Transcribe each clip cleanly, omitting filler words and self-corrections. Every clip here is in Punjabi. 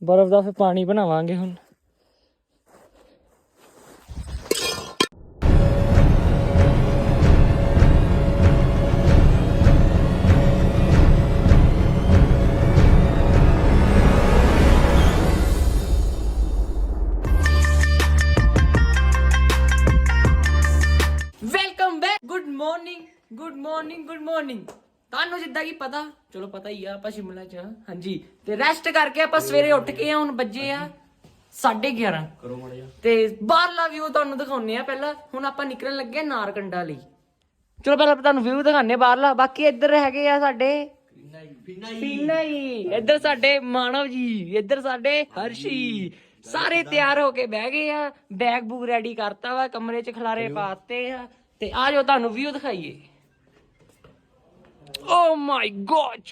ਬਰਫ਼ ਦਾ ਫਿਰ ਪਾਣੀ ਬਣਾਵਾਂਗੇ ਹੁਣ। Welcome back. Good morning good morning good morning. ਤੁਹਾਨੂੰ ਜਿੱਦਾਂ ਕਿ ਪਤਾ, ਚਲੋ ਪਤਾ ਹੀ ਆ, ਆਪਾਂ ਸ਼ਿਮਲਾ ਚ ਹਾਂਜੀ ਤੇ ਰੈਸਟ ਕਰਕੇ ਆਪਾਂ ਸਵੇਰੇ ਉੱਠ ਕੇ ਹੁਣ ਵੱਜੇ ਆ 11:30 ਕਰੋ ਮੜਿਆ ਤੇ ਬਾਹਰਲਾ ਵਿਊ ਤੁਹਾਨੂੰ ਦਿਖਾਉਣੇ ਆ। ਪਹਿਲਾਂ ਹੁਣ ਆਪਾਂ ਨਿਕਲਣ ਲੱਗੇ ਨਾਰਕੰਡਾ ਲਈ। ਚਲੋ ਪਹਿਲਾਂ ਤੁਹਾਨੂੰ ਵਿਊ ਦਿਖਾਣੇ ਬਾਹਰਲਾ। ਬਾਕੀ ਇੱਧਰ ਹੈਗੇ ਆ ਸਾਡੇ ਪੀਨਾ ਜੀ, ਇੱਧਰ ਸਾਡੇ ਮਾਨਵ ਜੀ, ਇੱਧਰ ਸਾਡੇ ਹਰਸ਼ੀ, ਸਾਰੇ ਤਿਆਰ ਹੋ ਕੇ ਬਹਿ ਗਏ ਆ। ਬੈਗ ਬੂਗ ਰੈਡੀ ਕਰਤਾ ਵਾ, ਕਮਰੇ ਚ ਖਲਾਰੇ ਪਾਤੇ ਆ ਤੇ ਆ ਜਾਓ ਤੁਹਾਨੂੰ view ਦਿਖਾਈਏ। Oh my god,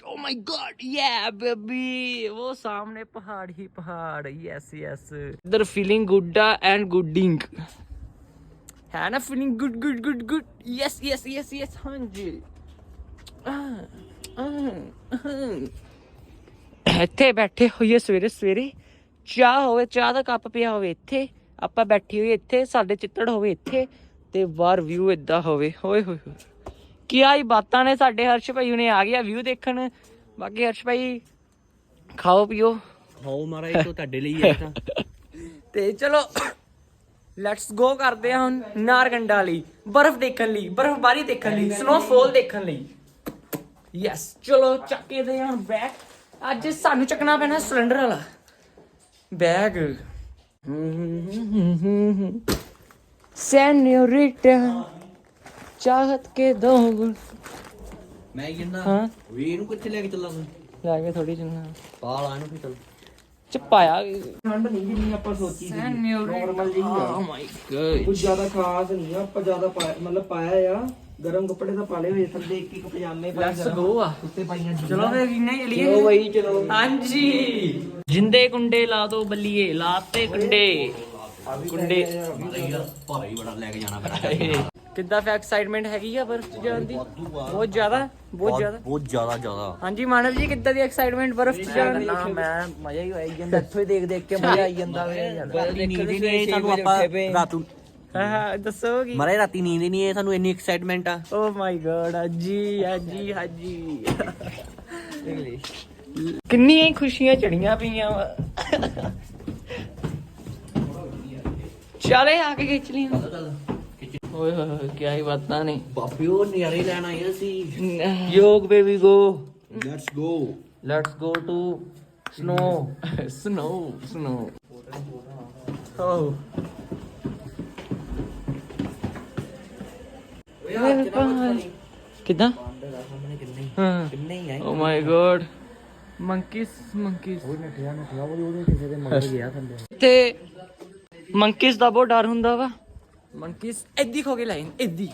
yeah baby, वो सामने पहाड़ ही पहाड़, yes yes, इधर feeling good and gooding है ना, feeling good, yes हाँ जी। ਇੱਥੇ ਬੈਠੇ ਹੋਈਏ ਸਵੇਰੇ ਸਵੇਰੇ, ਚਾਹ ਹੋਵੇ, ਚਾਹ ਦਾ ਕੱਪ ਪਿਆ ਹੋਵੇ ਇੱਥੇ, ਆਪਾਂ ਬੈਠੀ ਹੋਈ ਇੱਥੇ, ਸਾਡੇ ਚਿੱਤੜ ਹੋਵੇ ਇੱਥੇ ਤੇ ਬਾਹਰ ਵਿਊ ਏਦਾਂ ਹੋਵੇ। ਹੋਏ ਹੋਏ ਕੀ ਆਈ ਬਾਤਾਂ ਨੇ। ਸਾਡੇ ਹਰਸ਼ ਭਾਈ ਹੁਣੇ ਆ ਗਿਆ ਵਿਊ ਦੇਖਣ। ਬਾਕੀ ਹਰਸ਼ ਭਾਈ ਖਾਓ ਪੀਓ। ਖਾਓ ਮਾਰਾ, ਇਹ ਤਾਂ ਤੁਹਾਡੇ ਲਈ ਹੈ ਤਾਂ। ਤੇ ਚਲੋ ਲੈਟਸ ਗੋ ਕਰਦੇ ਹਾਂ ਹੁਣ ਨਾਰਕੰਡਾ ਲਈ, ਬਰਫ਼ ਦੇਖਣ ਲਈ, ਬਰਫ਼ਬਾਰੀ ਦੇਖਣ ਲਈ, ਸਨੋਫਾਲ ਦੇਖਣ ਲਈ। ਯੈਸ ਚਲੋ ਚੱਕੇ ਦੇ ਹੁਣ ਬੈਗ। ਅੱਜ ਸਾਨੂੰ ਚੱਕਣਾ ਪੈਣਾ ਸਿਲੰਡਰ ਵਾਲਾ ਬੈਗ। ਸੈਨਿਓਰਿਟਾ ਚਾਹਤ ਕੇ ਦੋ ਮੈਂ ਕਹਿੰਦਾ ਹਾਂ ਵੀ ਇਹਨੂੰ ਕਿੱਥੇ ਲੈ ਕੇ ਚੱਲਾਂ ਤੂੰ? ਲੈ ਕੇ ਥੋੜੀ ਚੱਲਣਾ ਪਾਲ ਆ ਇਹਨੂੰ ਫਿਰ ਚੱਲ। ਚਪਾਇਆ ਠੰਡ ਨਹੀਂ ਜਿੰਨੀ ਆਪਾਂ ਸੋਚੀ ਸੀ, ਨੋਰਮਲ ਜਿਹੀ ਆ। ਓ ਮਾਈ ਗॉड, ਕੁਝ ਜ਼ਿਆਦਾ ਖਾਸ ਨਹੀਂ ਆ। ਆਪਾਂ ਜ਼ਿਆਦਾ ਮਤਲਬ ਪਾਇਆ ਆ, ਗਰਮ ਕੱਪੜੇ ਤਾਂ ਪਾ ਲਏ ਹੋਏ, ਥੱਲੇ ਇੱਕ ਪਜਾਮੇ ਪਾਏ, ਲੈਟਸ ਗੋ ਆ। ਉੱਤੇ ਪਾਈਆਂ ਜੀਨਾਂ। ਚਲੋ ਫੇਰ ਇੰਨਾ ਚਲੀਏ। ਚਲੋ ਬਈ ਚਲੋ। ਹਾਂਜੀ ਜਿੰਦੇ ਕੁੰਡੇ ਲਾ ਦੋ ਬੱਲੀਏ, ਲਾਤੇ ਕੁੰਡੇ ਕੁੰਡੇ। ਭਾਰਾ ਹੀ ਬੜਾ ਲੈ ਕੇ ਜਾਣਾ ਪੈਣਾ। ਕਿੱਦਾਂ ਫੇ ਐਕਸਾਈਟਮੈਂਟ ਹੈਗੀ ਆ ਬਰਫ਼ ਚ ਜਾਣ ਦੀ? ਬਹੁਤ ਜ਼ਿਆਦਾ ਬਹੁਤ ਜ਼ਿਆਦਾ। ਹਾਂਜੀ ਮਾਨਵ ਜੀ ਕਿੱਦਾਂ ਦੀ ਐਕਸਾਈਟਮੈਂਟ ਬਰਫ਼ ਚ ਜਾਣ ਦੀ? ਮੈਂ ਮਜ਼ਾ ਹੀ ਆਈ ਜਾਂਦਾ, ਇੱਥੋਂ ਹੀ ਦੇਖ ਕੇ ਮਜ਼ਾ ਆਈ ਜਾਂਦਾ ਵੇ। ਰਾਤੀ ਨੀਂਦ ਹੀ ਨਹੀਂ ਸਾਨੂੰ, ਆਪਾਂ ਰਾਤ ਨੂੰ ਹਾਂ ਦੱਸੋ ਕੀ? ਮਾਰੇ ਰਾਤੀ ਨੀਂਦ ਹੀ ਨਹੀਂ ਹੈ ਸਾਨੂੰ, ਇੰਨੀ ਐਕਸਾਈਟਮੈਂਟ ਆ। ਓ ਮਾਈ ਗॉड, ਹਾਂਜੀ ਕਿੰਨੀਆਂ ਖੁਸ਼ੀਆਂ ਚੜੀਆਂ ਪਈਆਂ ਵਾ। ਚਲੇ ਆ ਕੇ ਖਿੱਚ ਲਈ। ਓਏ ਹੋਏ ਕੀ ਹੀ ਬਾਤਾਂ ਨੇ ਬਾਬੇ, ਉਹ ਨਜ਼ਾਰੇ ਲੈਣ ਆਏ ਸੀ। ਯੋਗ baby go, let's go to snow ਓ ਕਿੱਦਾਂ? ਹਾਂ ਕਿੰਨੇ ਹੀ ਆਏ। ਓ ਮਾਈ ਗॉड, ਮੰਕੀਸ ਤੇ ਮੰਕੀਸ ਦਾ ਬਹੁਤ ਡਰ ਹੁੰਦਾ ਵਾ। ਮੰਕੀਸ ਏਦੀ ਖੋ ਕੇ ਲਾਈਨ ਏਦੀ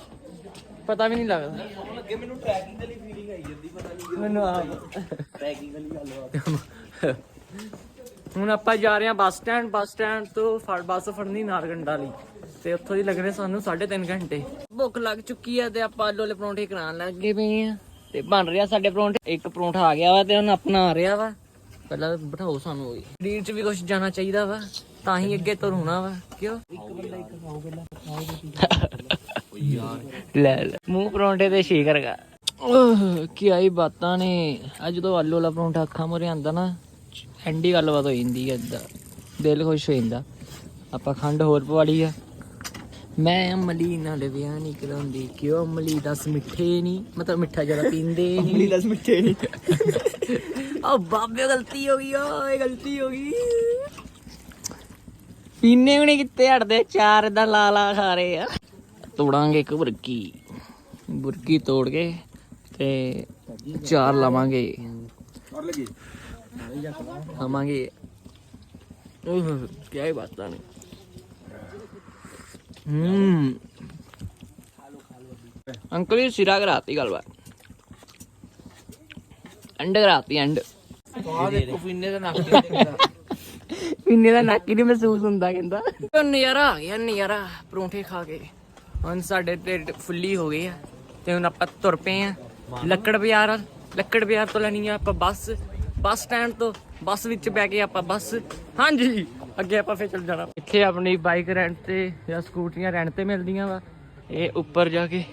ਪਤਾ ਵੀ ਨਹੀਂ ਲੱਗਦਾ। ਅੱਗੇ ਮੈਨੂੰ ਟਰੈਕਿੰਗ ਦੇ ਲਈ ਫੀਲਿੰਗ ਆਈ ਜਾਂਦੀ, ਪਤਾ ਨਹੀਂ ਮੈਨੂੰ ਆਪ ਟਰੈਕਿੰਗ ਵਾਲੀ ਗੱਲ। ਹੁਣ ਆਪਾਂ ਜਾ ਰਹੇ ਹਾਂ ਬੱਸ ਸਟੈਂਡ ਤੋਂ ਬੱਸ ਫੜਨੀ ਨਾਰਕੰਡਾ ਲਈ ਤੇ ਉੱਥੋਂ ਦੀ ਲੱਗਣੇ ਸਾਨੂੰ 3.5 ਘੰਟੇ। ਭੁੱਖ ਲੱਗ ਚੁੱਕੀ ਆ ਤੇ ਆਪਾਂ ਆਲੂ ਵਾਲੇ ਪਰੌਂਠੇ ਖਾਣ ਲੱਗੇ ਪਏ ਆ ਤੇ ਬਣ ਰਿਹਾ ਸਾਡੇ ਪਰੌਂਠੇ। ਇੱਕ ਪਰੌਂਠਾ ਆ ਗਿਆ ਵਾ ਤੇ ਹੁਣ ਆਪਣਾ ਆ ਰਿਹਾ ਵਾ। ਪਹਿਲਾਂ ਬਿਠਾਓ ਸਾਨੂੰ, ਸਰੀਰ 'ਚ ਵੀ ਕੁਝ ਜਾਣਾ ਚਾਹੀਦਾ ਵਾ ਤਾਂ ਹੀ ਅੱਗੇ ਤੁਰ ਹੋਣਾ ਵਾ। ਕਿਉਂ? ਲੈ ਮੂੰਹ ਪਰੌਂਠੇ ਤੇ ਸ਼ੇਕ ਰਗਾ। ਕੀ ਆਈ ਬਾਤਾਂ ਨੇ। ਅੱਜ ਜਦੋਂ ਆਲੂ ਵਾਲਾ ਪਰੌਂਠਾ ਅੱਖਾਂ ਮੂਹਰੇ ਆਉਂਦਾ ਨਾ, ਐਂਡੀ ਗੱਲਬਾਤ ਹੋ ਜਾਂਦੀ ਹੈ, ਏਦਾਂ ਦਿਲ ਖੁਸ਼ ਹੋ ਜਾਂਦਾ। ਆਪਾਂ ਖੰਡ ਹੋਰ ਪਵਾ ਲਈ ਆ। ਮੈਂ ਅਮਲੀ ਨਾਲ ਵਿਆਹ ਨਹੀਂ ਕਰਾਉਂਦੀ, ਕਿਉਂ ਅਮਲੀ 10 ਮਿੱਠੇ ਨਹੀਂ, ਮਤਲਬ ਮਿੱਠਾ ਜ਼ਿਆਦਾ ਪੀਂਦੇ ਨਹੀਂ। 10 ਮਿੱਠੇ ਨਹੀਂ। ਓ ਬਾਬੇ ਗਲਤੀ ਹੋ ਗਈ, ਓਏ ਗਲਤੀ ਹੋ ਗਈ। ਪੀਨੇ ਵੀ ਨਹੀਂ ਕਿੱਥੇ ਹਟਦੇ, ਚਾਰ ਏਦਾਂ ਲਾ ਖਾ ਰਹੇ ਆ। ਤੋੜਾਂਗੇ ਇੱਕ ਬੁਰਕੀ ਤੋੜ ਕੇ ਤੇ ਚਾਰ ਲਾਵਾਂਗੇ ਖਾਵਾਂਗੇ। ਕੀ ਹੀ ਬਾਤਾਂ ਨੇ। ਅੰਕਲ ਜੀ ਸਿਰਾ ਕਰਾਤੀ ਗੱਲਬਾਤ, ਐਂਡ ਕਰਾਤੀ ਐਂਡ। ਪੀਨੇ ਦਾ ਨੱਕ ਪੀਨੇ ਦਾ ਨੱਕ ਹੀ ਨਹੀਂ ਮਹਿਸੂਸ ਹੁੰਦਾ ਕਹਿੰਦਾ। ਨਜ਼ਾਰਾ ਆ ਗਿਆ, ਨਜ਼ਾਰਾ ਪਰੌਂਠੇ ਖਾ ਕੇ। ਹੁਣ ਸਾਡੇ ਢਿੱਡ ਫੁੱਲੀ ਹੋ ਗਏ ਆ ਤੇ ਹੁਣ ਆਪਾਂ ਤੁਰ ਪਏ ਆ ਲੱਕੜ ਬਾਜ਼ਾਰ ਤੋਂ ਲੈਣੀ ਆ ਆਪਾਂ ਬੱਸ ਸਟੈਂਡ ਤੋਂ ਬੱਸ ਵਿੱਚ ਬਹਿ ਕੇ ਆਪਾਂ ਬੱਸ ਹਾਂਜੀ ਅੱਗੇ ਆਪਾਂ ਫੇਰ ਚੱਲ ਜਾਣਾ। ਇੱਥੇ ਆਪਣੀ ਬਾਈਕ ਰੈਂਟ ਤੇ ਜਾਂ ਸਕੂਟਰੀਆਂ ਰੈਂਟ ਤੇ ਮਿਲਦੀਆਂ ਵਾ ਇਹ ਉੱਪਰ ਜਾ ਕੇ,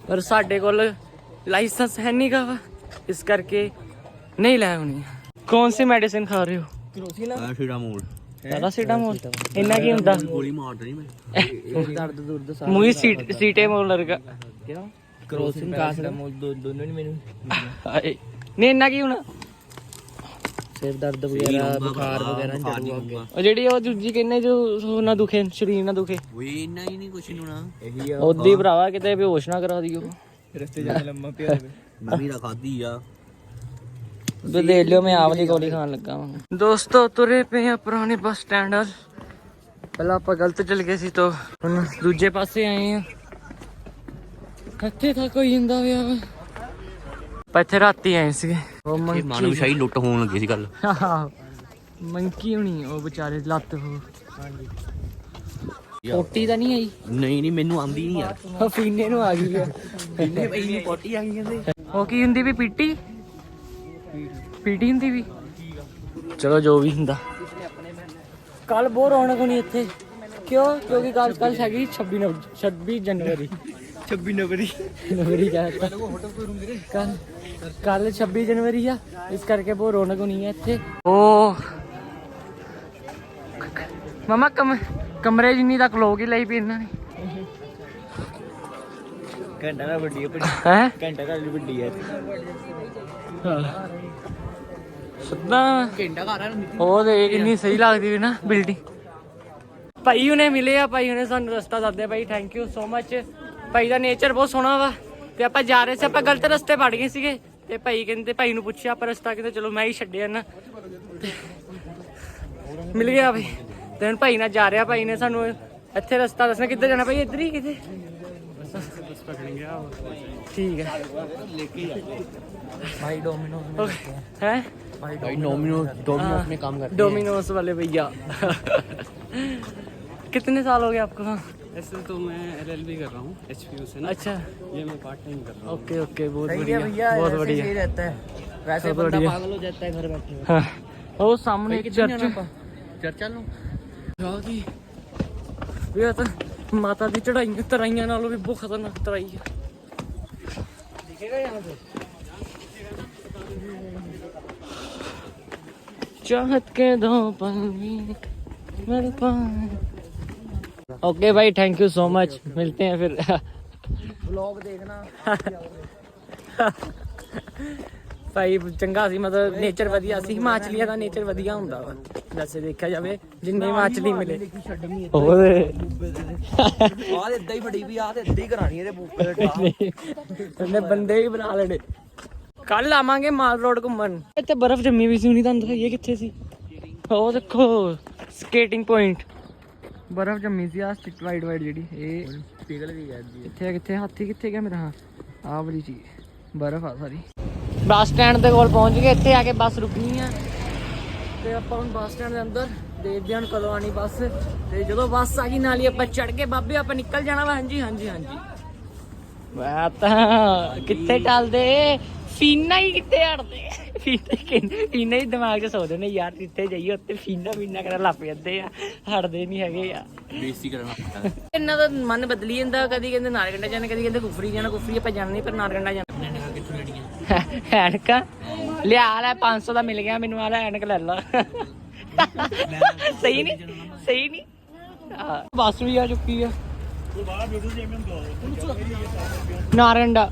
ਪਰ ਸਾਡੇ ਕੋਲ ਲਾइसेंस है नहीं का वा, इस करके नहीं लाया होनी। कौन सी मेडिसिन खा रहे हो? ਪੈਰਾਸੀਟਾਮੋਲ पैरासीटामोल इन्ना की हुंदा ਗੋਲੀ ਮਾਰਦਾ ਨਹੀਂ ਮੈਂ ਦਰਦ ਦੁਰਦ ਸਾਰਾ मुझे सीटेमोल लगा ਕਿਉਂ ਕਰੋਸਿਨ ਕਾਸਟਾਮੋਲ ਦੋਨੋਂ ਨਹੀਂ ਮੈਨੂੰ नहीं इन्ना की होना ਸਿਰ ਦਰਦ ਵਗੈਰਾ ਬੁਖਾਰ ਵਗੈਰਾ ਚੜੂਗਾ ਅੱਗੇ ਉਹ ਜਿਹੜੀ ਉਹ ਦੂਜੀ ਕਹਿੰਦੇ ਜੋ ਉਹ ਨਾ ਦੁਖੇ ਸਰੀਰ ਨਾ ਦੁਖੇ ਓਏ ਇੰਨਾ ਹੀ ਨਹੀਂ ਕੁਛ ਨੂੰ ਨਾ ਇਹੀ ਆ ਉਹਦੀ ਭਰਾਵਾ ਕਿਤੇ ਬੇਹੋਸ਼ ਨਾ ਕਰਾ ਦਿਓ ਰਸਤੇ ਜਾਣੇ ਲੰਮਾ ਪਿਆ ਹੋਵੇ ਮੈਂ ਵੀ ਤਾਂ ਖਾਧੀ ਆ ਤੇ ਦੇਖ ਲਿਓ ਮੈਂ ਆਹ ਵਾਲੀ ਗੋਲੀ ਖਾਣ ਲੱਗਾ ਵਾਂ। ਦੋਸਤੋ ਤੁਰੇ ਪਏ ਆ ਪੁਰਾਣੇ ਬੱਸ ਸਟੈਂਡ ਵੱਲ। ਪਹਿਲਾਂ ਆਪਾਂ ਗਲਤ ਚਲ ਗਏ ਸੀ ਤਾਂ ਹੁਣ ਦੂਜੇ ਪਾਸੇ ਆਏ ਆ। ਇੱਥੇ ਤਾਂ ਕੋਈ ਹੁੰਦਾ ਹੋਇਆ ਵਾ। ਆਪਾਂ ਇੱਥੇ ਰਾਤੀ ਆਏ ਸੀਗੇ। ਉਹ ਇਹ ਮਾਨਵਸ਼ਾਹੀ ਲੁੱਟ ਹੋਣ ਲੱਗੀ ਸੀ ਗੱਲ। ਮੰਕੀ ਹੋਣੀ ਉਹ ਵਿਚਾਰੇ ਲੱਤ ਹੋ ਪੋਟੀ ਤਾਂ ਨਹੀਂ ਆਈ ਨਹੀਂ ਮੈਨੂੰ ਆਂਦੀ ਨਹੀਂ ਯਾਰ ਉਹ ਫੀਨੇ ਨੂੰ ਆ ਗਈ ਆ ਇੰਨੇ ਭਾਈ ਨੂੰ ਪੋਟੀ ਆ ਗਈ ਕਹਿੰਦੇ ਉਹ ਕੀ ਹੁੰਦੀ ਵੀ ਪੀਟੀ ਪੀਟੀ ਹੁੰਦੀ ਵੀ ਚਲੋ ਜੋ ਵੀ ਹੁੰਦਾ। ਕੱਲ ਬਹੁਤ ਰੌਣਕ ਹੋਣੀ ਇੱਥੇ ਕਿਉਂ ਕਿਉਂਕਿ ਕੱਲ ਹੈਗੀ 26 ਜਨਵਰੀ 26 ਨਵਰੀ ਜਨਵਰੀ ਕੱਲ 26 ਜਨਵਰੀ ਆ ਇਸ ਕਰਕੇ ਬਹੁਤ ਰੌਣਕ ਹੋਣੀ ਹੈ ਇੱਥੇ। ਉਹ ਮਮਾ ਕਮਰੇ ਜਿੰਨੀ ਤੱਕ ਲੋਕ ਹੀ ਲਈ ਪਈ ਇਹਨਾਂ ਨੇ ਘੰਟਾ ਦਾ ਵੱਡੀ ਹੈ ਹੈ ਘੰਟਾ ਦਾ ਵੱਡੀ ਹੈ ਸੱਦਾ ਘੰਟਾ ਘਰ ਆ ਉਹ ਤੇ ਕਿੰਨੀ ਸਹੀ ਲੱਗਦੀ ਵੀ ਨਾ ਬਿਲਡਿੰਗ। ਭਾਈ ਉਹਨੇ ਮਿਲੇ ਆ ਭਾਈ ਉਹਨੇ ਸਾਨੂੰ ਰਸਤਾ ਦੱਸਦੇ ਭਾਈ thank you so much. Bhai the nature ਬਹੁਤ ਸੋਹਣਾ ਵਾ ਤੇ ਆਪਾਂ ਜਾ ਰਹੇ ਸੀ ਆਪਾਂ ਗਲਤ ਰਸਤੇ ਵੜ ਗਏ ਸੀਗੇ ਤੇ ਭਾਈ ਕਹਿੰਦੇ ਭਾਈ ਨੂੰ ਪੁੱਛਿਆ ਆਪਾਂ ਰਸਤਾ ਕਿਤੇ ਚਲੋ ਮੈਂ ਹੀ ਛੱਡਿਆ ਨਾ ਮਿਲ ਗਿਆ ਭਾਈ ਤੇ ਹੁਣ ਭਾਈ ਨਾਲ ਜਾ ਰਿਹਾ ਭਾਈ ਨੇ ਸਾਨੂੰ ਇੱਥੇ ਰਸਤਾ ਦੱਸਣਾ ਕਿੱਧਰ ਜਾਣਾ ਭਾਈ ਇੱਧਰ ਹੀ ਕਿਤੇ ਠੀਕ ਹੈ ਭਾਈ ਡੋਮਿਨੋ ਹੈ भाई डोमिनोज में काम करते डोमिनोज वाले भैया कितने साल हो गए आपको? ऐसे तो मैं LLB कर रहा हूँ HPU से ना। अच्छा ये मैं पार्ट टाइम कर रहा हूँ। ओके ओके बहुत सही है बढ़िया भैया बहुत ऐसे बढ़िया सही रहता है वैसे बहुत बंदा बढ़िया। पागल हो जाता है घर बैठे हाँ वो सामने एक चर्च चर्चा लो की ये तो माता दी चढ़ाइयां तराइयां नालों भी बहुत खतरनाक तराई है दिखेगा यहाँ पे चाहत के दो पल भी मेरे पास। ओके भाई थैंक यू सो मच मिलते हैं फिर व्लॉग देखना ਭਾਈ ਚੰਗਾ ਸੀ ਮਤਲਬ ਨੇਚਰ ਵਧੀਆ ਸੀ। ਹਿਮਾਚਲੀਆਂ ਦਾ ਨੇਚਰ ਵਧੀਆ ਹੁੰਦਾ ਵਾ ਵੈਸੇ ਦੇਖਿਆ ਜਾਵੇ ਜਿੰਨੇ ਹਿਮਾਚਲੀ ਮਿਲੇ ਓਏ ਆਹ ਇਦਾਂ ਹੀ ਬੜੀ ਵੀ ਆਹ ਤੇ ਇਦਾਂ ਹੀ ਕਰਾਣੀ ਇਹਦੇ ਬੂਪੇ ਦੇ ਉਹਨੇ ਬੰਦੇ ਵੀ ਬਣਾ ਲੈਣੇ। ਕੱਲ ਆਵਾਂਗੇ ਮਾਲ ਰੋਡ ਘੁੰਮਣ। ਇੱਥੇ ਬਰਫ਼ ਜੰਮੀ ਵੀ ਸੀ ਹੁਣੀ ਤੁਹਾਨੂੰ ਦਿਖਾਈਏ ਕਿੱਥੇ ਸੀ ਉਹ ਦੇਖੋ ਸਕੇਟਿੰਗ ਪੁਆਇੰਟ ਬਰਫ਼ ਜੰਮੀ ਸੀ ਆ ਸਟਿਕ ਵਾਈਡ ਜਿਹੜੀ ਇਹ ਪਿਘਲ ਵੀ ਜਾਂਦੀ ਕਿੱਥੇ ਕਿੱਥੇ ਹਾਥੀ ਕਿੱਥੇ ਗਿਆ ਮੇਰਾ? ਹਾਂ ਆਹ ਵਾਲੀ ਚੀਜ਼ ਬਰਫ਼ ਆ ਸਾਰੀ। ਬੱਸ ਸਟੈਂਡ ਦੇ ਕੋਲ ਪਹੁੰਚ ਗਏ। ਇੱਥੇ ਆ ਕੇ ਬੱਸ ਰੁਕਣੀ ਆ ਤੇ ਆਪਾਂ ਹੁਣ ਬੱਸ ਸਟੈਂਡ ਦੇ ਅੰਦਰ ਦੇਖਦੇ ਹਾਂ ਕਦੋਂ ਆਣੀ ਬੱਸ ਤੇ ਜਦੋਂ ਬੱਸ ਆ ਗਈ ਨਾਲ ਹੀ ਆਪਾਂ ਚੜ ਕੇ ਬਾਬੇ ਆਪਾਂ ਨਿਕਲ ਜਾਣਾ ਵਾ। ਹਾਂਜੀ ਹਾਂਜੀ ਹਾਂਜੀ ਮੈਂ ਤਾਂ ਕਿੱਥੇ ਚੱਲਦੇ ਫੀਨਾ ਹੀ ਕਿੱਥੇ ਹਟਦੇ ਫੀਨਾ ਹੀ ਦਿਮਾਗ 'ਚ ਸੋਚਦੇ ਨੇ ਯਾਰ ਜਿੱਥੇ ਜਾਈਏ ਉੱਥੇ ਫੀਨਾ ਕਰਨ ਲੱਗ ਜਾਂਦੇ ਆ ਹਟਦੇ ਨਹੀਂ ਹੈਗੇ ਆ। बेइज्जती करना ਇਹਨਾਂ ਦਾ ਮਨ ਬਦਲੀ ਜਾਂਦਾ ਕਦੀ ਕਹਿੰਦੇ ਨਾਰਗੰਡਾ ਜਾਣਾ ਕਦੀ ਕਹਿੰਦੇ ਕੁਫਰੀ ਜਾਣਾ ਕੁਫਰੀ ਆਪਾਂ ਜਾਣਾ ਨਹੀਂ ਪਰ ਨਾਰਗੰਡਾ ਜਾਣਾ। ਐਨਕਾਂ ਲਿਆ ਲੈ 500 ਦਾ ਮਿਲ ਗਿਆ ਮੈਨੂੰ ਆਲਾ ਐਨਕ ਲੈ ਲਾ ਸਹੀ ਨਹੀਂ ਬੱਸ ਵੀ ਆ ਚੁੱਕੀ ਆ ਨਾਰਗੰਡਾ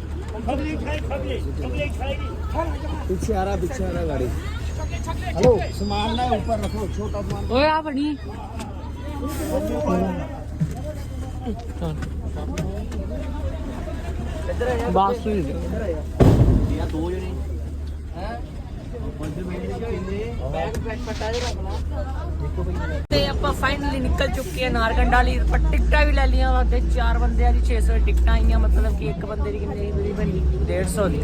पीछे आ रहा गाड़ी हेलो सामान ना ऊपर रखो छोटा सामान ਓਏ ਆ ਬਣੀ ਬੱਸ ਵੀ यार दो जने ਤੇ ਆਪਾਂ ਫਾਈਨਲੀ ਨਿਕਲ ਚੁੱਕੇ ਆ ਨਾਰਗੰਡਾ ਲਈ ਪਰ ਟਿਕਟਾਂ ਵੀ ਲੈ ਲਈਆਂ ਵਾ ਤੇ 4 ਬੰਦਿਆਂ ਦੀ 600 ਟਿਕਟਾਂ ਆਈਆਂ ਮਤਲਬ ਕਿ ਇੱਕ ਬੰਦੇ ਦੀ ਕਿੰਨੀ ਦੀ ਬਣੀ 150 ਦੀ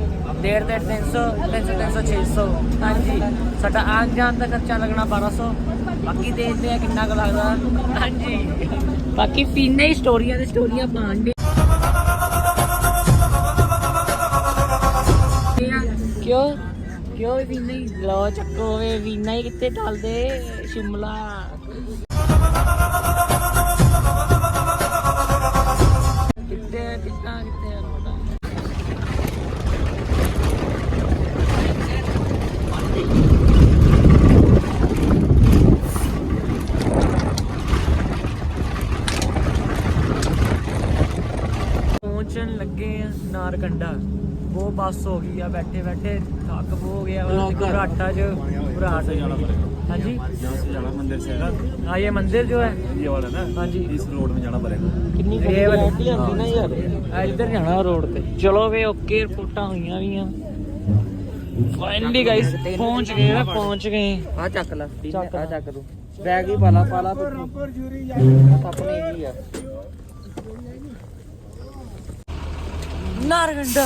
300 600 ਹਾਂਜੀ ਸਾਡਾ ਆਉਣ ਜਾਣ ਦਾ ਖਰਚਾ ਲੱਗਣਾ 1200 ਬਾਕੀ ਦੇਖਦੇ ਆ ਕਿੰਨਾ ਕੁ ਲੱਗਦਾ। ਹਾਂਜੀ ਬਾਕੀ ਪੀਨੇ ਹੀ ਸਟੋਰੀਆਂ ਦੇ ਸਟੋਰੀਆਂ ਪਾਣਗੇ ਕਿਉਂ ਕਿਉਂ ਵੀਨਾ ਹੀ ਲਓ ਚੱਕੋ ਵੇ ਵੀਨਾ ਹੀ ਕਿੱਥੇ ਢਲਦੇ ਸ਼ਿਮਲਾ ਕਿੱਥੇ ਕਿੱਦਾਂ ਕਿੱਥੇ ਪਹੁੰਚਣ ਲੱਗੇ ਆ ਨਾਰਕੰਡਾ वो बस हो गई है बैठे बैठे थक हो गया घबराहटा च घबराहट हाँ जी हाँ ये मंदिर जो है ये वाला ना हाँ जी इस रोड में जाना पड़ेगा कितनी ना यार इधर जाना रोड पे चलो वे ओके रिपोर्टां हुई भी फाइनली गाइस पहुंच गए आ चक ला आ चक दो बैग ही पाला अपने ही है नारगंडा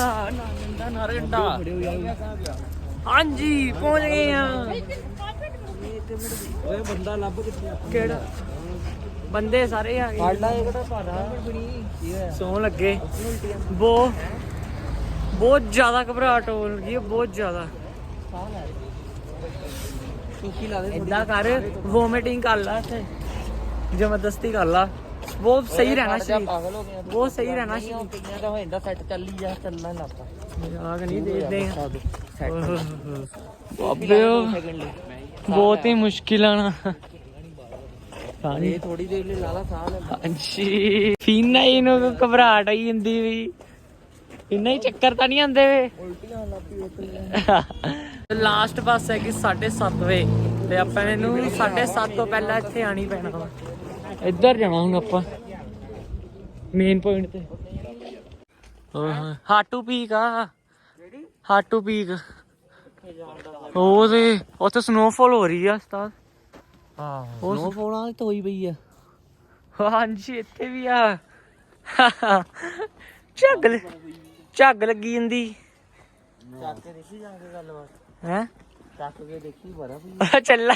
हाँ जी पहुंच गए हैं बंदा लब केड़ा बंदे सारे आ गए सौ लगे बहुत ज्यादा घबराहट हो लगी है बहुत ज्यादा इदा कर वोमिटिंग कर ला जबरदस्ती कर ला वो सही रहना चाहिए वो सही रहना चाहिए सेट चल ही जा चलना लगता मजाक नहीं देते बहुत ही मुश्किल आना थोड़ी देर ले लाला जी फीना ही घबराहट आई जंदी भी इन्ना ही चक्कर तो नहीं आंदे लास्ट बस है कि 7:30 बजे ते आपां नूं 7:30 तो पहला इत्थे आनी पैना वा इधर जाना हूँ आप मेन पॉइंट ते हाटू पीक हाटू पीक उत्थे स्नोफॉल हो रही है उस्ताद स्नोफॉल तो होई पई है हाँ जी इत्थे भी आ झग लगी जंदी हैं चला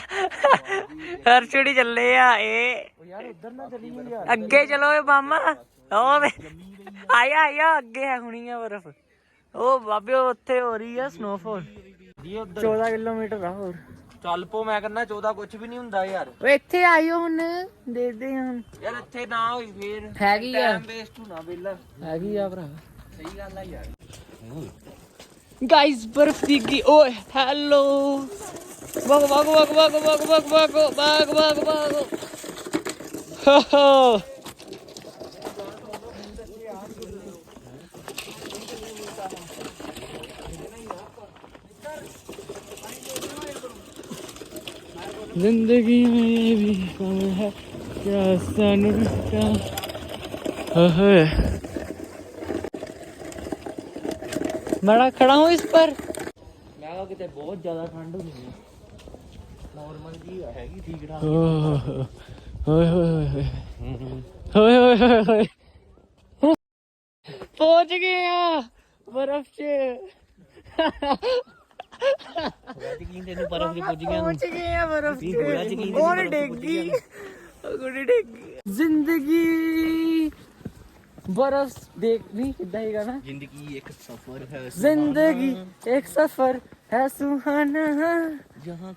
हर्षुड़ी चले अगे चलो मामा आया आया अगे है हुनी है बर्फ ओ बाबे उत्थे हो रही है स्नोफॉल 14 किलोमीटर आ होर ਚੱਲ ਪੋ ਮੈਂ ਕਹਿੰਦਾ 14 ਕੁਝ ਵੀ ਨਹੀਂ ਹੁੰਦਾ ਯਾਰ ਓਏ ਇੱਥੇ ਆਇਓ ਹੁਣ ਦੇਖਦੇ ਹਾਂ ਯਾਰ ਇੱਥੇ ਨਾ ਹੋਈ ਫੇਰ ਹੈਗੀ ਆ ਟਾਈਮ ਵੇਸਟ ਹੋਣਾ ਵੇਲਾ ਹੈਗੀ ਆ ਭਰਾ ਸਹੀ ਗੱਲ ਆ ਯਾਰ गाइस बर्फ दिख गई ओए हेलो भागो भागो भागो भागो भागो भागो भागो भागो भागो जिंदगी में ये भी कम है क्या सन क्या मैं खड़ा हूँ इस पर ਮੈਂ ਕਿਹਾ ਕਿਤੇ ਬਹੁਤ ਜ਼ਿਆਦਾ ਠੰਡ ਹੋਣੀ ਹੈ ਨਾਰਮਲ ਜੀ ਹੈਗੀ ਠੀਕ ਠਾਕ ओए ओए ओए ओए ओए पहुंच गया बर्फ च पहुंच गया बर्फ च कौन डेगी जिंदगी बर्फ देख नहीं कितना ही गाना जिंदगी एक सफर है जिंदगी एक सफर है सुहाना यहाँ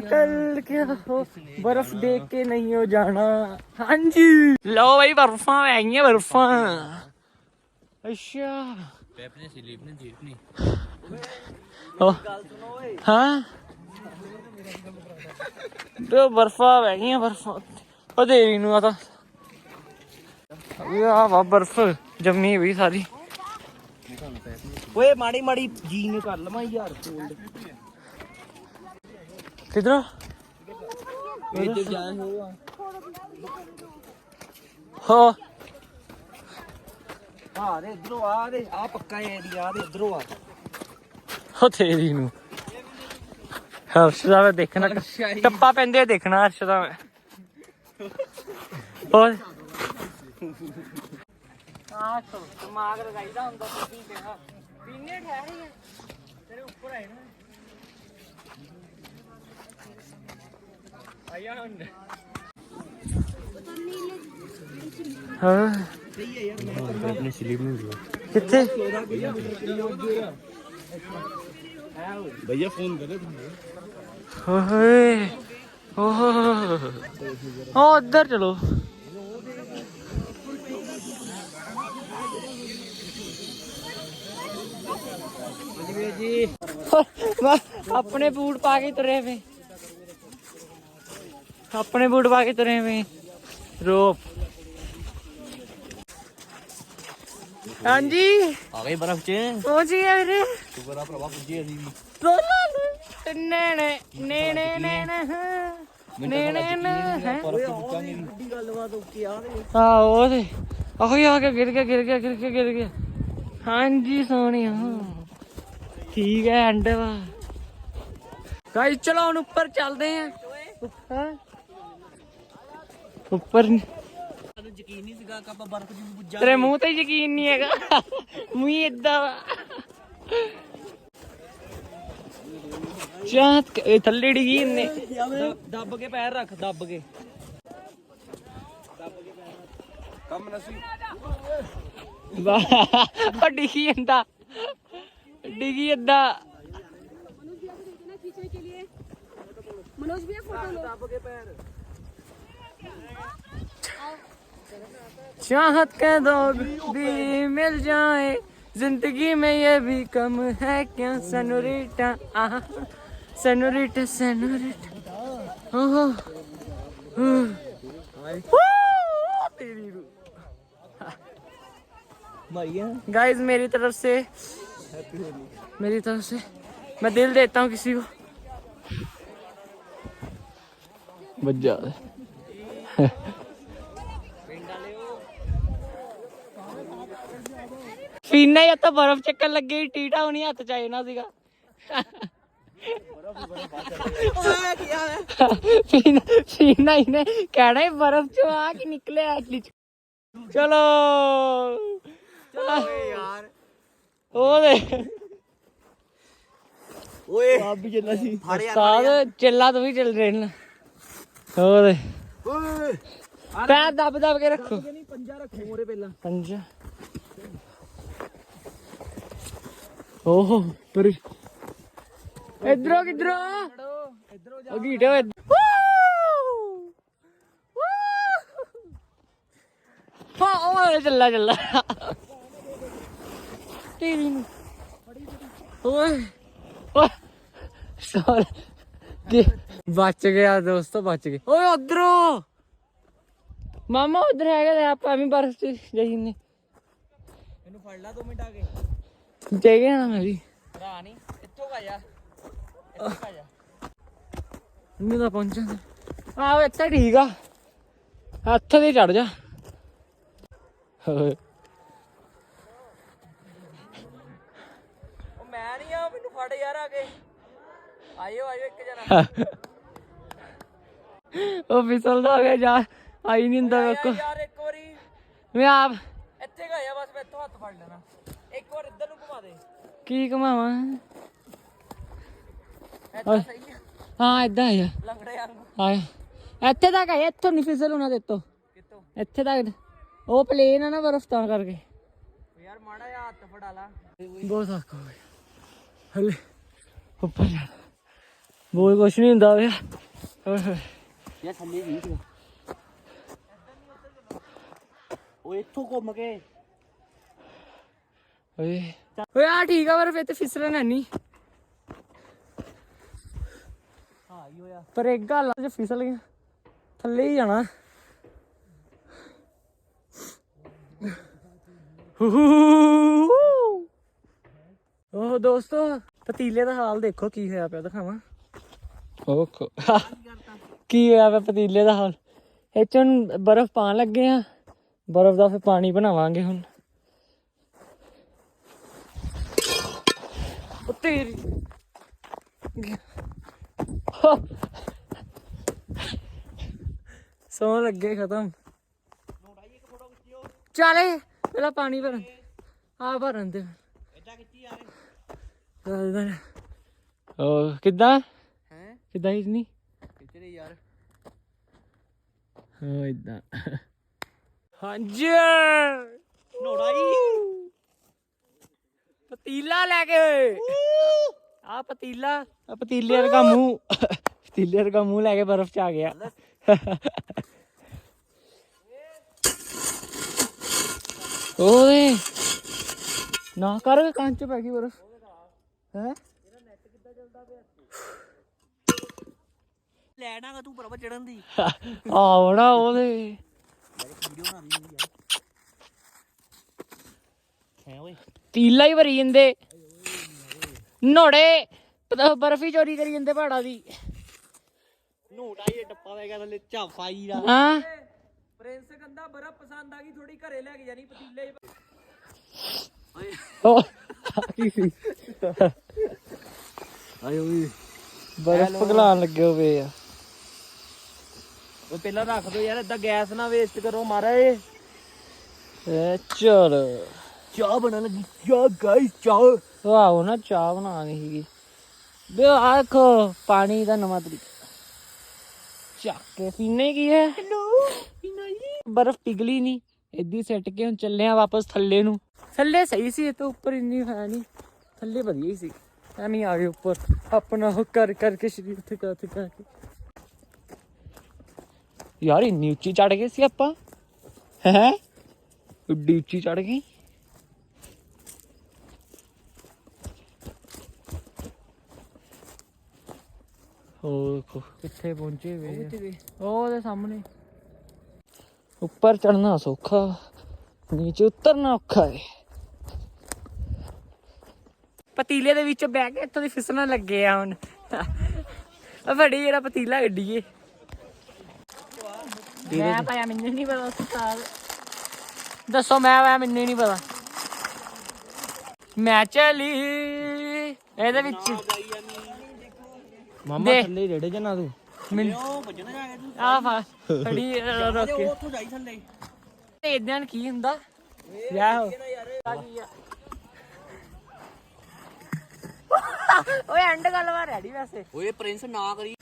कल क्या हो बर्फ देख के नहीं हो जाना हाँ जी लो भाई बर्फा में आई है बर्फा अच्छा हाँ तो बर्फा में आई है बर्फा और देरी नू आता वाह बर्फ जमी हुई सारी ਓਏ ਮਾੜੀ ਮਾੜੀ ਜੀ ਨੇ ਕਰ ਲਵਾਂ ਯਾਰ ਕੋਲਡ किधर ਇੱਧਰ ਜਾਏ ਹੋਆ हो ਆ ਰੇ ਇਧਰੋਂ ਆ ਰੇ ਆ ਪੱਕਾ ਏਰੀਆ ਆ ਰੇ ਇਧਰੋਂ ਆ हो तेरी नू हर्ष दा मैं देखना टप्पा पेंदे देखना हर्ष दा मैं और हाँ तो दिमाग लगाईदा हुंदा तो ठीक है पीने ठहरे है तेरे ऊपर आए ना आया हुन हाँ ਸਹੀ ਹੈ ਯਾਰ ਮੈਂ अपने स्लीप में हुआ किथे भैया फोन करे ਓਏ ਓਹ ਉਧਰ ਚਲੋ। ਆਪਣੇ ਬੂਟ ਪਾ ਕੇ ਤੁਰੇ ਵੇ, ਆਪਣੇ ਬੂਟ ਪਾ ਕੇ ਤੁਰੇ ਵੇ ਰੋਪ। ਹਾਂਜੀ ਆ ਗਏ ਬਰਫ ਚ ਪਹੁੰਚ ਗਿਆ ਵੀਰੇ। ਤੂੰ ਬੜਾ ਪ੍ਰਭਾ ਪੁੱਜੀ ਅਸੀਂ ਨੇਣੇ ਨੇਣੇ ਨੇਣੇ ਗੱਲਬਾਤ ਓਕੇ ਆ ਉਹ ਤੇ ਆਹੋ ਆ ਕੇ ਗਿਰ ਗਿਆ। ਹਾਂਜੀ ਸੋਹਣਿਆ ਠੀਕ ਹੈ ਐਂਡ ਵਾ ਗਾਇਸ। ਚਲੋ ਹੁਣ ਉੱਪਰ ਚੱਲਦੇ ਆ। ਉੱਪਰ ਸਾਨੂੰ ਯਕੀਨ ਨਹੀਂ ਸੀਗਾ ਕਿ ਆਪਾਂ ਬਰਫ ਦੀ ਪੁੱਜਾ ਤੇਰੇ ਮੂੰਹ ਤੇ ਯਕੀਨ ਨਹੀਂ ਹੈਗਾ, ਮੂੰਹ ਏਦਾਂ ਵਾ। ਚਾਤ ਥੱਲੇ ਡਿੱਗੀ ਇਹਨੇ। ਦੱਬ ਕੇ ਪੈਰ ਰੱਖ, ਦੱਬ ਕੇ कम नसी ਵਾਹ ਡਿੱਗੀ ਜਾਂਦਾ, ਡਿੱਗੀ ਏਦਾਂ। मनोज भैया फोटो लो। चाहत के लोग भी मिल जाए जिंदगी में ये भी कम है क्या सनोरीटा सनोरीटा सनोरीटा ओहो तेरी भैया गाइस मेरी तरफ से मैं दिल देता हूँ किसी को। बज्जा ਫੀਨਾ ਹੀ ਤਾਂ ਬਰਫ਼ ਚੱਕਣ ਲੱਗੇ ਟੀਟਾ ਹੁਣੀ ਹੱਥ ਚ ਆਏ ਨਾ ਸੀਗਾ। ਫੀਨਾ ਹੀ ਨੇ ਕਹਿਣਾ ਬਰਫ਼ ਚੋਂ ਆ ਕੇ ਨਿਕਲਿਆ ਐਟਲੀ। ਚਲੋ ਯਾਰ ਉਹਦੇ ਓਏ ਆਪ ਵੀ ਚੱਲਣਾ ਸੀ ਉਸਤਾਦ ਚੱਲਾ ਤੂੰ ਵੀ ਚੱਲ ਰਹੇ ਨਾ। ਉਹਦੇ ਓਏ ਪੈਰ ਦੱਬ ਕੇ ਰੱਖੋ। ਨਹੀਂ ਪੰਜਾ ਰੱਖੋ ਮੋਰੇ ਪਹਿਲਾਂ ਪੰਜਾ ਓਹ ਪਰ ਇਧਰੋਂ ਕਿਧਰੋਂ ਇਧਰੋਂ ਉਹ ਗੀਟੇ ਹੋਏ ਉਹ ਚੱਲਾ ਤੇਰੀ ਨੂੰ ਓਏ ਓਏ ਸੌਰੀ ਬਚ ਗਿਆ ਦੋਸਤੋ, ਬਚ ਗਏ। ਓਏ ਉਧਰੋਂ ਮਾਮਾ ਉਧਰ ਹੈਗਾ ਤੇ ਆਪਾਂ ਵੀ ਬਰਫ਼ ਚ ਜਾਈ ਨੇ। ਮੈਨੂੰ ਫੜ ਲਾ 2 ਮਿੰਟ ਆ ਕੇ ਜਾਈਏ ਨਾ ਮੈਂ ਵੀ ਭਰਾ ਨਹੀਂ ਇੱਥੋਂ ਆ ਜਾ, ਇੱਥੋਂ ਆ ਜਾ। ਮੈਂ ਤਾਂ ਪਹੁੰਚਾਂ ਆਹ ਇੱਥੇ ਠੀਕ ਆ, ਹੱਥ ਤੇ ਚੜ ਜਾ। ਉਹ ਮੈਂ ਨਹੀਂ ਆ, ਮੈਨੂੰ ਫੜ ਯਾਰ ਆ ਕੇ। ਆਇਓ ਇੱਕ ਜਣਾ ਉਹ ਫਿਸਲਦਾ ਹੋ ਗਿਆ ਜਾ, ਆਈ ਨਹੀਂ ਹੁੰਦਾ ਵੇਖੋ। ਯਾਰ ਇੱਕ ਵਾਰੀ ਮੈਂ ਆਪ ਇੱਥੇ ਗਿਆ ਬਸ, ਮੈਂ ਇੱਥੋਂ ਹੱਥ ਫੜ ਲੈਣਾ। ਇੱਕ ਵਾਰ ਇੱਧਰ ਨੂੰ ਘੁਮਾ ਦੇ। ਕੀ ਕਮਾਵਾਂ। ਇੱਦਾਂ ਸਹੀ ਆ, ਹਾਂ ਏਦਾਂ ਆ ਜਾ ਲੰਗੜੇ ਵਾਂਗੂ। ਆਇਆ ਇੱਥੇ ਤੱਕ ਆਇਆ, ਇੱਥੋਂ ਨਹੀਂ ਫਿਸਲ ਹੋਣਾ ਤੇਤੋਂ। ਕਿੱਥੋਂ ਇੱਥੇ ਤੱਕ ਉਹ ਪਲੇਨ ਆ ਨਾ ਬਰਫ਼ ਤਾਂ ਕਰਕੇ। ਯਾਰ ਮਾੜਾ ਜਿਹਾ ਹੱਥ ਫੜਾ ਲਾ। ਬਹੁਤ ਥੱਕ ਹੋ ਗਿਆ ਹਲੇ ਉੱਪਰ ਜਾ। ਬਹੁਤ ਕੁਛ ਨਹੀਂ ਹੁੰਦਾ ਵੇ। ਯਾਰ ਥੱਲੇ ਨਹੀਂ ਸੀ ਉਹ, ਇੱਥੋਂ ਘੁੰਮ ਕੇ। ਓਏ ਆ ਠੀਕ ਆ ਪਰ ਫਿਰ ਤੇ ਫਿਸਲਣ ਹੈ ਨਹੀਂ। ਹਾਂ ਹੀ ਹੋਇਆ। ਪਰ ਇੱਕ ਗੱਲ ਆ, ਜੇ ਫਿਸਲ ਗਿਆ ਥੱਲੇ ਹੀ ਜਾਣਾ। ਉਹ ਦੋਸਤੋ ਪਤੀਲੇ ਦਾ ਹਾਲ ਦੇਖੋ ਕੀ ਹੋਇਆ ਪਿਆ, ਦਿਖਾਵਾਂ। ਓਖੋ ਕੀ ਹੋਇਆ ਪਿਆ ਪਤੀਲੇ ਦਾ ਹਾਲ। ਇਹ ਚ ਹੁਣ ਬਰਫ਼ ਪਾਉਣ ਲੱਗੇ ਆ, ਬਰਫ਼ ਦਾ ਫਿਰ ਪਾਣੀ ਬਣਾਵਾਂਗੇ ਹੁਣ। ਉਹ ਤੇਰੀ ਸੌ ਲੱਗੇ ਖਤਮ। ਚੱਲੇ ਪਹਿਲਾਂ ਪਾਣੀ ਭਰਨ, ਆ ਭਰਨ ਦੇ। ਉਹ ਕਿੱਦਾਂ ਹੈ ਕਿੱਦਾਂ ਇਤਨੀ ਕਿੱਥੇ ਯਾਰ। ਹਾਂ ਇਦਾਂ। ਹਾਂਜੀ ਨੋੜਾਈ ਪਤੀਲਾ ਲੈ ਕੇ ਆ ਪਤੀਲੇ ਵਰਗਾ ਮੂੰਹ ਪਤੀਲੇ ਵਰਗਾ ਮੂੰਹ ਲੈ ਕੇ ਬਰਫ਼ ਚ ਆ ਗਿਆ ਓਏ ਨਾ ਕਰ ਕੰਚ ਪੈ ਗਈ ਬਰਫ਼ ਹੈ ਲੈਣਾਗਾ ਤੂੰ ਭਰਾਵਾ ਚੜਨ ਦੀ ਆਹ ਨਾ ਉਹਦੇ ਤੀਲਾ ਹੀ ਭਰੀ ਜਾਂਦੇ ਨੋੜੇ ਬਰਫੀ ਚੋਰੀ ਕਰੀ ਜਾਂਦੇ ਪਹਾੜਾਂ ਦੀ ਨੋਟਾ ਹੀ ਟੱਪਾ ਵੇਗਾ ਥੱਲੇ ਝਾਫਾਈ ਦਾ ਹਾਂ ਪ੍ਰਿੰਸ ਕਹਿੰਦਾ ਬਰਫ਼ ਪਸੰਦ ਆ ਗਈ ਥੋੜੀ ਘਰੇ ਲੈ ਕੇ ਜਾਣੀ ਪਤੀਲੇ ਉਹ ਕੀ ਸੀ ਆਇਓ ਵੀ ਬਰਫ ਪਗਲਾਣ ਲੱਗੇ ਹੋਵੇ ਆ ਉਹ ਪਹਿਲਾਂ ਰੱਖ ਦੋ ਯਾਰ ਏਦਾਂ ਗੈਸ ਨਾ ਵੇਸਟ ਕਰੋ ਮਾਰੇ ਚਲ ਚਾਹ ਬਣਨ ਲੱਗੀ ਚਾਹ ਗਾਇਸ ਚਾਹ ਆਹੋ ਨਾ ਚਾਹ ਬਣਾਣੀ ਸੀਗੀ ਬੇ ਆਖੋ ਪਾਣੀ ਦਾ ਨਵਾਂ ਤਰੀਕਾ ਚੱਕ ਕੇ ਪੀਨੇ ਕੀ ਹੈ ਬਰਫ ਪਿਘਲੀ ਨਹੀਂ ਏਦੀ ਸਿੱਟ ਕੇ ਹੁਣ ਚੱਲੇ ਆ ਵਾਪਸ ਥੱਲੇ ਨੂੰ ਥੱਲੇ ਸਹੀ ਸੀ ਇਹ ਤੋਂ ਉੱਪਰ ਇੰਨੀ ਹੈ ਨਹੀਂ ਥੱਲੇ ਵਧੀਆ ਹੀ ਸੀ ਐਵੇਂ ਆ ਗਏ ਉੱਪਰ ਆਪਣਾ ਉਹ ਕਰ ਕਰਕੇ ਸਰੀਰ ਥਕਾ ਕੇ ਯਾਰ ਇੰਨੀ ਉੱਚੀ ਚੜ ਗਏ ਸੀ ਆਪਾਂ ਹੈ ਉੱਡੀ ਉੱਚੀ ਚੜ ਗਈ ਉਹ ਕਿੱਥੇ ਪਹੁੰਚੇ ਵੇ ਉਹਦੇ ਸਾਹਮਣੇ ਉੱਪਰ ਚੜਨਾ ਸੌਖਾ ਨੀਚੇ ਉਤਰਨਾ ਔਖਾ ਹੈ ਪਤੀਲੇ ਦੇ ਵਿੱਚ ਬਹਿ ਕੇ ਇੱਥੋਂ ਦੀ ਫਿਸਲਣ ਲੱਗੇ ਆ ਹੁਣ ਆ ਬੜੀ ਜਿਹੜਾ ਪਤੀਲਾ ਗੱਡੀਏ ਮੈਂ ਪਾਇਆ ਮੈਨੂੰ ਨਹੀਂ ਪਤਾ ਉਸਤਾਦ ਦੱਸੋ ਮੈਂ ਪਾਇਆ ਮੈਨੂੰ ਨਹੀਂ ਪਤਾ ਮੈਂ ਚਲੀ ਇਹਦੇ ਵਿੱਚ ਮਾਮਾ ਥੱਲੇ ਰੇੜੇ ਜਨਾ ਤੂੰ ਮੈਨੂੰ ਭੱਜਣਾ ਜਾ ਕੇ ਤੂੰ ਆ ਫੜੀ ਰੋਕ ਕੇ ਉੱਥੋਂ ਜਾਈ ਥੱਲੇ ਤੇ ਇਦਾਂ ਕੀ ਹੁੰਦਾ ਯਾਰ ਓਏ ਐਂਡ ਗੱਲ ਵਾ ਰੈਡੀ ਵੈਸੇ ਓਏ ਪ੍ਰਿੰਸ ਨਾ ਕਰੀ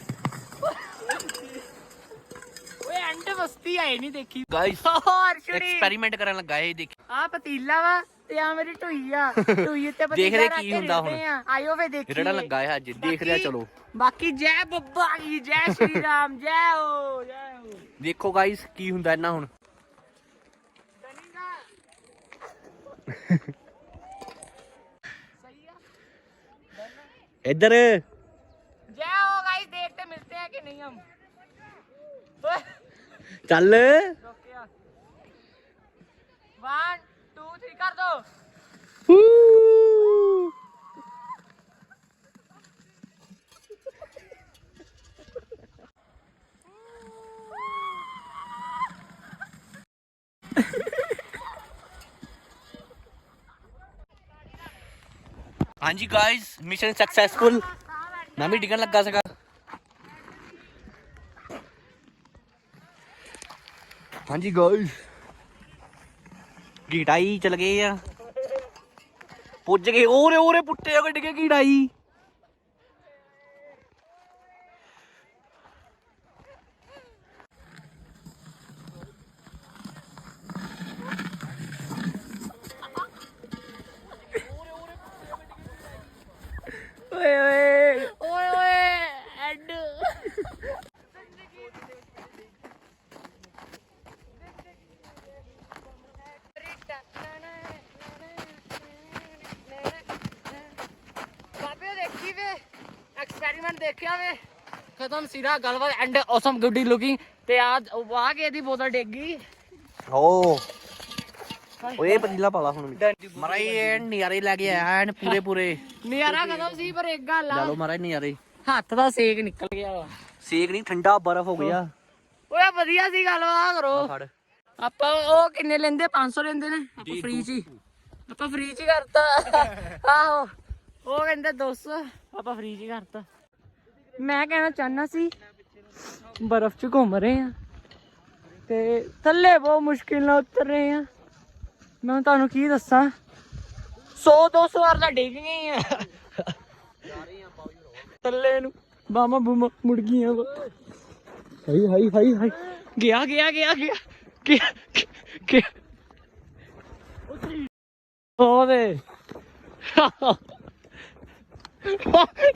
ਓਏ ਐਂਡ ਮਸਤੀ ਆਏ ਨਹੀਂ ਦੇਖੀ ਗਾਇਸ ਹੋਰ ਛੁਰੀ ਐਕਸਪੈਰੀਮੈਂਟ ਕਰਨ ਲੱਗਾ ਇਹ ਦੇਖ ਆ ਪਤੀਲਾ ਵਾ ਤੇ ਆ ਮੇਰੀ ਢੂਈ ਆ ਢੂਈ ਤੇ ਪਤੀਲਾ ਦੇਖਦੇ ਕੀ ਹੁੰਦਾ ਹੁਣ। ਆਇਓ ਵੇ ਦੇਖੀ ਰੇੜਾ ਲੱਗਾ ਹੈ ਅੱਜ ਦੇਖ ਲਿਆ ਚਲੋ ਬਾਕੀ ਜੈ ਬੱਬਾ ਕੀ ਜੈ ਸ਼੍ਰੀ ਰਾਮ ਜੈ ਹੋ ਦੇਖੋ ਗਾਇਸ ਕੀ ਹੁੰਦਾ ਇਹਨਾਂ ਹੁਣ ਇੱਧਰ जय हो गाइस देखते मिलते हैं कि नहीं हम ਚੱਲ 1 2 3 कर दो ਹਾਂਜੀ ਗਾਇਸ ਮਿਸ਼ਨ ਸਕਸੈਸਫੁਲ ਮੈਂ ਵੀ ਡਿੱਗਣ ਲੱਗਾ ਸੀਗਾ ਹਾਂਜੀ ਗਾਇਸ ਗੀਟਾਈ ਚਲ ਗਏ ਆ ਪੁੱਜ ਗਏ ਓਰੇ ਪੁੱਟੇ ਆ ਗੱਡ ਕੇ ਗੀਟਾਈ ओए ओए ओए ओए एड बाबे देखी वे एक्सपेरिमेंट देखिया वे खत्म सीधा गलबात एंड ऑसम गुड लुकिंग ते आज आ के दी बोतल डिग गई ਓ ਓਏ ਪਤੀਲਾ ਪਾਲਾ ਹੁਣ ਮਰਾਈ ਐਨ ਨਿਆਰੇ ਲੈ ਕੇ ਆਇਆ ਐਨ ਪੂਰੇ ਨਜ਼ਾਰਾ ਖਤਮ ਸੀ ਪਰ ਇੱਕ ਗੱਲ ਲੈ ਆ ਲਓ ਮਹਾਰਾਜ ਨਿਆਰੇ ਹੱਥ ਦਾ ਸੇਕ ਨਿਕਲ ਗਿਆ ਵਾ ਸੇਕ ਨਹੀਂ ਠੰਡਾ ਬਰਫ਼ ਹੋ ਗਿਆ ਓਏ ਵਧੀਆ ਸੀ ਗੱਲ ਆ ਕਰੋ ਫੜ ਆਪਾਂ ਉਹ ਕਿੰਨੇ ਲੈਂਦੇ 500 ਲੈਂਦੇ ਨੇ ਆਪਾਂ ਫ੍ਰੀ ਚ ਹੀ ਆਪਾਂ ਫ੍ਰੀ ਚ ਹੀ ਕਰਤਾ ਆਹੋ ਉਹ ਕਹਿੰਦੇ 200 ਆਪਾਂ ਫ੍ਰੀ ਚ ਹੀ ਕਰਤਾ ਮੈਂ ਕਹਿਣਾ ਚਾਹਨਾ ਸੀ ਬਰਫ਼ ਚ ਘੁੰਮ ਰਹੇ ਆ ਤੇ ਥੱਲੇ ਬਹੁਤ ਮੁਸ਼ਕਿਲ ਨਾਲ ਉਤਰ ਰਹੇ ਆ ਮੈਂ ਤੁਹਾਨੂੰ ਕੀ ਦੱਸਾਂ 100-200 ਵਾਰ ਤਾਂ ਡਿੱਗ ਗਏ ਆ ਥੱਲੇ ਨੂੰ ਬਾਮਾ ਬੂਮਾ ਮੁੜ ਗਈਆਂ ਹਾਈ ਗਿਆ ਉਹਦੇ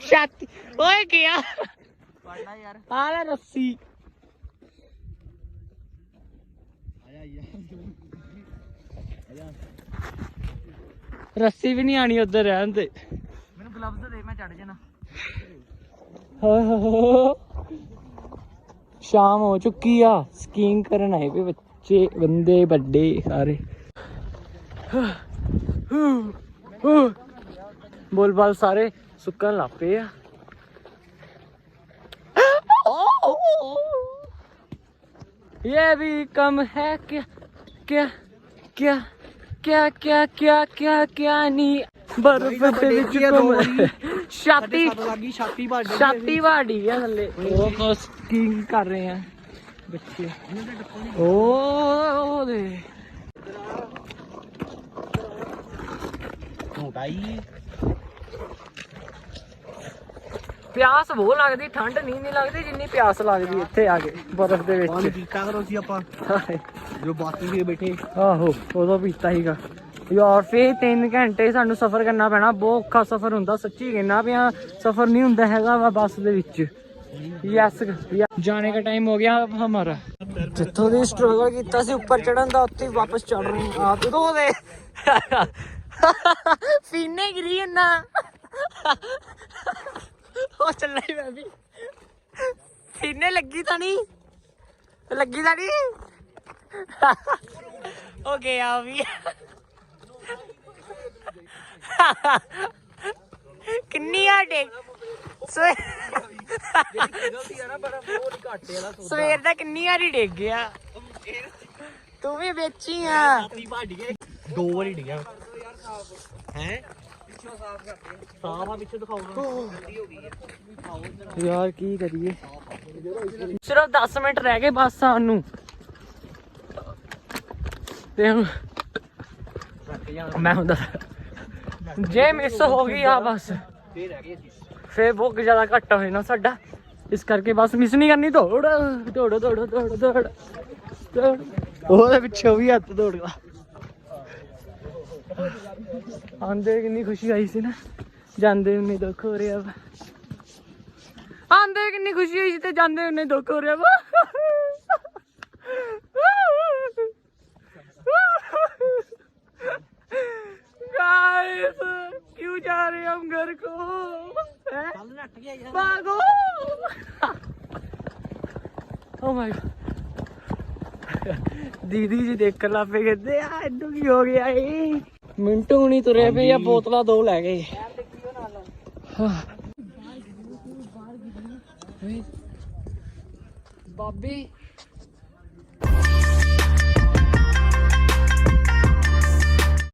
ਛਾਤੀ ਓਏ ਗਿਆ ਪੜਨਾ ਯਾਰ ਆ ਲੈ ਰੱਸੀ ਰੱਸੀ ਵੀ ਨਹੀਂ ਆਣੀ ਉਧਰ ਰਹਿਣ ਤੇ ਮੈਨੂੰ ਗਲਵਜ਼ ਦੇ ਮੈਂ ਚੜ ਜਾਣਾ ਸ਼ਾਮ ਹੋ ਚੁੱਕੀ ਆ ਸਕੀਇੰਗ ਕਰਨ ਆਏ ਵੇ ਬੱਚੇ ਬੰਦੇ ਵੱਡੇ ਸਾਰੇ ਬੋਲ ਬਾਲ ਸਾਰੇ ਸੁੱਕਣ ਲੱਗ ਪਏ ਆ ये भी कम है क्या क्या क्या क्या क्या क्या क्या क्या नहीं बर्फ ਦੇ ਵਿੱਚ ਘੁੰਮ ਛਾਤੀ ਲੱਗੀ ਛਾਤੀ ਭੱਜ ਛਾਤੀ ਵਾੜੀ ਆ ਥੱਲੇ ਉਹ ਸਕੀਇੰਗ ਕਰ ਰਹੇ ਆ ਬੱਚੇ ਉਹ ਦੇ ਮੋਟਾਈ ਪਿਆਸ ਬਹੁਤ ਲੱਗਦੀ ਠੰਡ ਨਹੀਂ ਲੱਗਦੀ ਜਿੰਨੀ ਪਿਆਸ ਲੱਗਦੀ ਇੱਥੇ ਆ ਕੇ ਬਰਫ਼ ਦੇ ਪਾਣੀ ਵਿੱਚ ਪੀਤਾ ਕਰੋ ਸੀ ਆਪਾਂ ਜੋ ਬਾਕੀ ਵੀ ਬੈਠੇ ਆਹੋ ਉਦੋਂ ਪੀਤਾ ਸੀਗਾ ਯਾਰ ਫੇਰ 3 ਘੰਟੇ ਸਾਨੂੰ ਸਫ਼ਰ ਕਰਨਾ ਪੈਣਾ ਬਹੁਤ ਔਖਾ ਸਫ਼ਰ ਹੁੰਦਾ ਸੱਚੀ ਕਹਿਣਾ ਪਿਆ ਸਫ਼ਰ ਨਹੀਂ ਹੁੰਦਾ ਹੈਗਾ ਵਾ ਬੱਸ ਦੇ ਵਿੱਚ ਯਸ ਜਾਣੇ ਦਾ ਟਾਈਮ ਹੋ ਗਿਆ ਹਮਾਰਾ ਜਿੱਥੋਂ ਦੀ ਸਟਰਗਲ ਕੀਤਾ ਸੀ ਉੱਪਰ ਚੜਨ ਦਾ ਉੱਥੇ ਵਾਪਸ ਚੜ ਰਹੇ ਆ ਤੂੰ ਦੋ ਦੇ ਫੀਨੇ ਗਿਰੀ ਨਾ ਉਹ ਚੱਲ ਰਹੀ ਮੈਂ ਵੀ ਫੀਨੇ ਲੱਗੀ ਤਾਂ ਨਹੀਂ ਹੋ ਗਿਆ ਵੀ ਕਿੰਨੀ ਆ ਡੇ ਸਵੇਰ ਦਾ ਕਿੰਨੀ ਵਾਰੀ ਡਿੱਗ ਗਿਆ ਤੂੰ ਵੀ ਵੇਚੀ ਆ 2 ਵਾਰੀ ਡਿੱਗਿਆ ਹੈ ਸਾਫ ਆ ਪਿੱਛੇ ਦਿਖਾਉਣਾ ਯਾਰ ਕੀ ਕਰੀਏ ਸਿਰਫ 10 ਮਿੰਟ ਰਹਿ ਗਏ ਬਸ ਸਾਨੂੰ ਤੇ ਹੁਣ ਮੈਂ ਹੁੰਦਾ ਜੇ ਮਿਸ ਹੋ ਗਈ ਆ ਬਸ ਫੇਰ ਬਹੁਤ ਜ਼ਿਆਦਾ ਘੱਟ ਹੋਏ ਨਾ ਸਾਡਾ ਇਸ ਕਰਕੇ ਬਸ ਮਿਸ ਨਹੀਂ ਕਰਨੀ ਦੌੜ ਦੌੜ ਦੌੜ ਦੌੜ ਦੌੜ ਦੌੜ ਉਹਦੇ ਪਿੱਛੇ ਵੀ ਹੱਥ ਦੌੜਦਾ ਆਂਦੇ ਕਿੰਨੀ ਖੁਸ਼ੀ ਆਈ ਸੀ ਨਾ ਜਾਂਦੇ ਉਨੇ ਦੁੱਖ ਹੋ ਰਿਹਾ ਵਾ ਆਂਦੇ ਕਿੰਨੀ ਖੁਸ਼ੀ ਹੋਈ ਸੀ ਤੇ ਜਾਂਦੇ ਉਨੇ ਦੁੱਖ ਹੋ ਰਿਹਾ ਵਾ गाइस क्यों जा रहे हैं हम घर को भागो ओ माय गॉड दीदी जी देख कर लापे कहते यार इन्नू की हो गया मिंटू नहीं तुरे पे या बोतला 2 ले गए बाबी